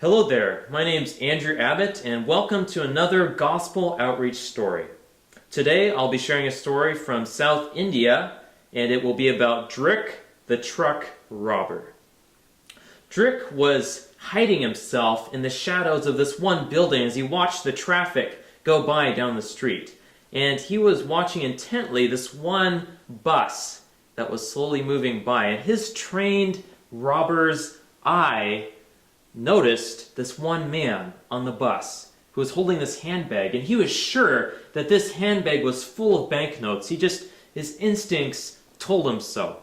Hello there, my name's Andrew Abbott and welcome to another Gospel Outreach story. Today I'll be sharing a story from South India and it will be about Drick the truck robber. Drick was hiding himself in the shadows of this one building as he watched the traffic go by down the street. And he was watching intently this one bus that was slowly moving by, and his trained robber's eye noticed this one man on the bus who was holding this handbag, and he was sure that this handbag was full of banknotes. His instincts told him so.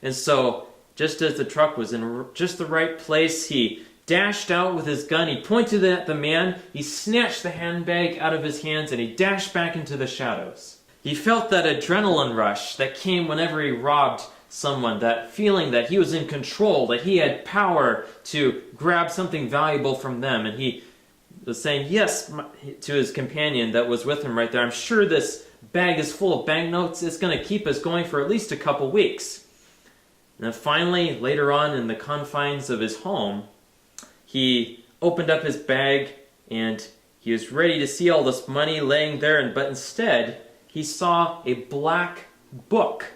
And so, just as the truck was in just the right place, he dashed out with his gun, he pointed it at the man, he snatched the handbag out of his hands, and he dashed back into the shadows. He felt that adrenaline rush that came whenever he robbed someone, that feeling that he was in control, that he had power to grab something valuable from them, and he was saying yes to his companion that was with him right there. I'm sure this bag is full of banknotes. It's going to keep us going for at least a couple weeks. And then finally, later on in the confines of his home, he opened up his bag and he was ready to see all this money laying there, but instead he saw a black book.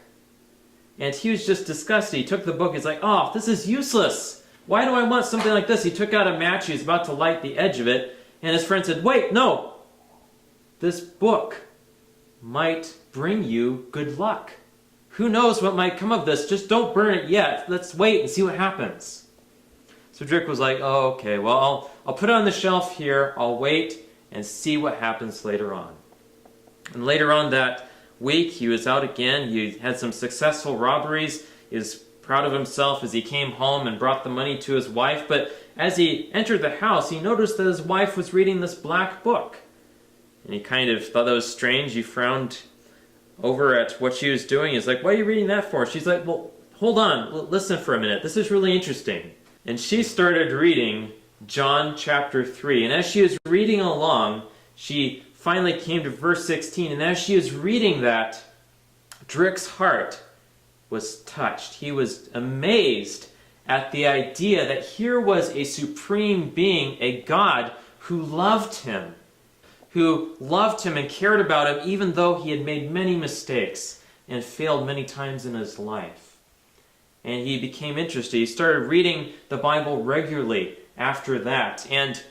And he was just disgusted. He took the book, he's like, oh, this is useless. Why do I want something like this? He took out a match, he was about to light the edge of it, and his friend said, wait, no! This book might bring you good luck. Who knows what might come of this? Just don't burn it yet. Let's wait and see what happens. So Drick was like, oh, okay, well, I'll put it on the shelf here, I'll wait and see what happens later on. And later on that week, he was out again. He had some successful robberies. He was proud of himself as he came home and brought the money to his wife. But as he entered the house, he noticed that his wife was reading this black book. And he kind of thought that was strange. He frowned over at what she was doing. He's like, what are you reading that for? She's like, well, hold on. Listen for a minute. This is really interesting. And she started reading John chapter 3. And as she was reading along, she finally came to verse 16, and as she was reading that, Drick's heart was touched. He was amazed at the idea that here was a supreme being, a God who loved him and cared about him even though he had made many mistakes and failed many times in his life. And he became interested. He started reading the Bible regularly after that, and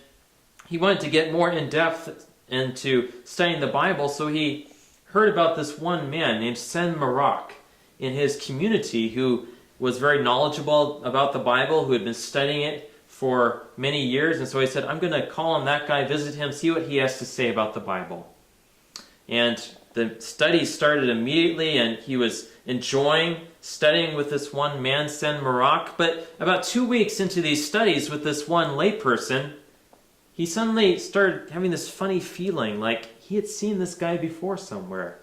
he wanted to get more in-depth into studying the Bible, so he heard about this one man named Sen Marak in his community who was very knowledgeable about the Bible, who had been studying it for many years, and so he said, I'm going to call on that guy, visit him, see what he has to say about the Bible. And the study started immediately, and he was enjoying studying with this one man, Sen Marak, but about 2 weeks into these studies with this one layperson, he suddenly started having this funny feeling like he had seen this guy before somewhere.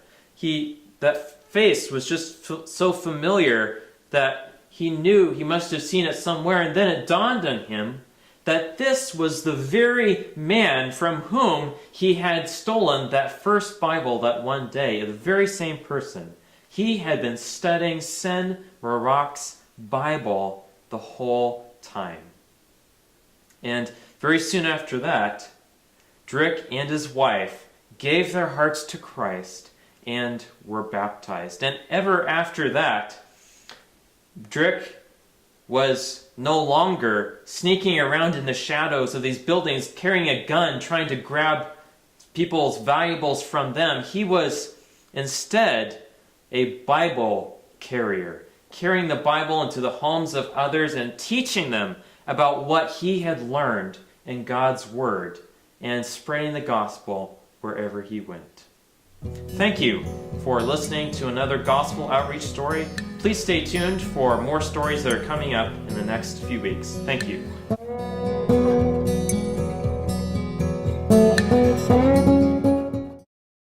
That face was just so familiar that he knew he must have seen it somewhere, and then it dawned on him that this was the very man from whom he had stolen that first Bible that one day, the very same person. He had been studying Sen Marak's Bible the whole time. And very soon after that, Drick and his wife gave their hearts to Christ and were baptized. And ever after that, Drick was no longer sneaking around in the shadows of these buildings, carrying a gun, trying to grab people's valuables from them. He was instead a Bible carrier, carrying the Bible into the homes of others and teaching them about what he had learned in God's Word and spreading the gospel wherever he went. Thank you for listening to another Gospel Outreach story. Please stay tuned for more stories that are coming up in the next few weeks. Thank you.